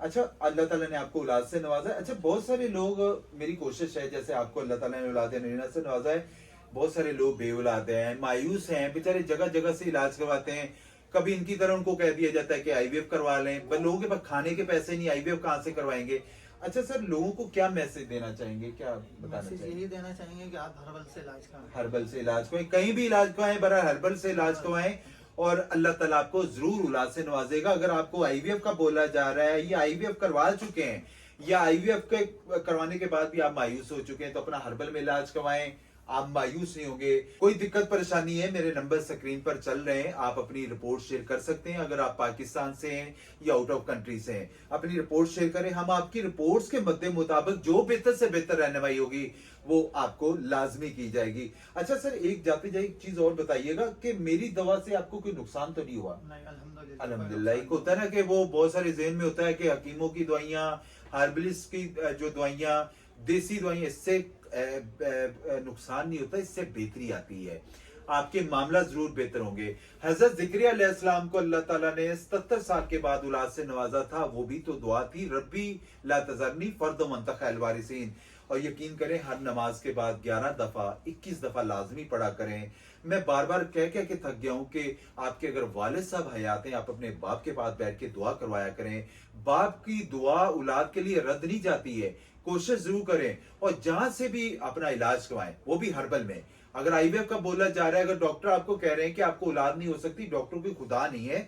अच्छा, अल्लाह ताला ने आपको औलाद से नवाजा है। अच्छा, बहुत सारे लोग, मेरी कोशिश है जैसे आपको अल्लाह ताला ने औलाद नरीना से नवाजा है, बहुत सारे लोग बेऔलाद हैं, मायूस हैं, बेचारे जगह जगह से इलाज करवाते हैं। कभी इनकी तरह उनको कह दिया जाता है कि आईवीएफ करवा लें, पर लोगों के पास खाने के पैसे नहीं, आईवीएफ कहाँ से करवाएंगे। अच्छा सर, लोगों को क्या मैसेज देना चाहेंगे, क्या बताना मैसेज चाहेंगे? यही देना चाहेंगे कि आप हर्बल से इलाज कराएं। हर्बल से इलाज करवाएं, कहीं भी इलाज करवाएं, बरा हर्बल से इलाज करवाएं और अल्लाह ताला आपको जरूर औलाद से नवाजेगा। अगर आपको आईवीएफ का बोला जा रहा है या आईवीएफ करवा चुके हैं या आईवीएफ के करवाने के बाद भी आप मायूस हो चुके हैं, तो अपना हर्बल में इलाज करवाएं, आप मायूस नहीं होंगे। कोई दिक्कत परेशानी है, मेरे नंबर स्क्रीन पर चल रहे हैं, आप अपनी रिपोर्ट शेयर कर सकते हैं। अगर आप पाकिस्तान से हैं या आउट ऑफ कंट्री से हैं, अपनी रिपोर्ट शेयर करें, हम आपकी रिपोर्ट्स के मद्दे मुताबिक जो बेहतर से बेहतर रहनुमाई होगी वो आपको लाजमी की जाएगी। अच्छा सर, एक जाते जाए एक चीज और बताइएगा कि मेरी दवा से आपको कोई नुकसान तो नहीं हुआ? नहीं, अल्हम्दुलिल्लाह। अल्हम्दुलिल्लाह। एक होता है ना कि वो बहुत सारे ज़हन में होता है कि हकीमों की दवाइयाँ, हर्बलिस्ट की जो दवाइयाँ, देसी दवाइयाँ, इससे नुकसान नहीं होता, इससे बेहतरी आती है, आपके मामला जरूर बेहतर होंगे। हजरत ज़िक्रिया अलैहिस्सलाम को अल्लाह ताला ने 77 साल के बाद औलाद से नवाजा था, वो भी तो दुआ थी, रब्बी ला तज़रनी फर्दम वंत खैरुल वारिसीन। और यकीन करें, हर नमाज के बाद 11 दफा 21 दफा लाजमी पढ़ा करें। मैं बार बार कह कह के थक गया हूं कि आपके अगर वालिद साहब हयात हैं, आप अपने बाप के पास बैठ के दुआ करवाया करें। बाप की दुआ औलाद के लिए रद्द नहीं जाती है, कोशिश जरूर करें और जहां से भी अपना इलाज करवाएं, वो भी हर्बल में। अगर आईवीएफ का बोला जा रहा है, अगर डॉक्टर आपको कह रहे हैं कि आपको औलाद नहीं हो सकती, डॉक्टरों की खुदा नहीं है।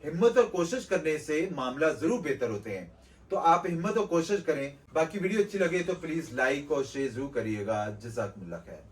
हिम्मत और कोशिश करने से मामला जरूर बेहतर होते हैं, तो आप हिम्मत और कोशिश करें। बाकी वीडियो अच्छी लगे तो प्लीज लाइक और शेयर जरूर करिएगा। जज़ाकुमुल्लाह खैर।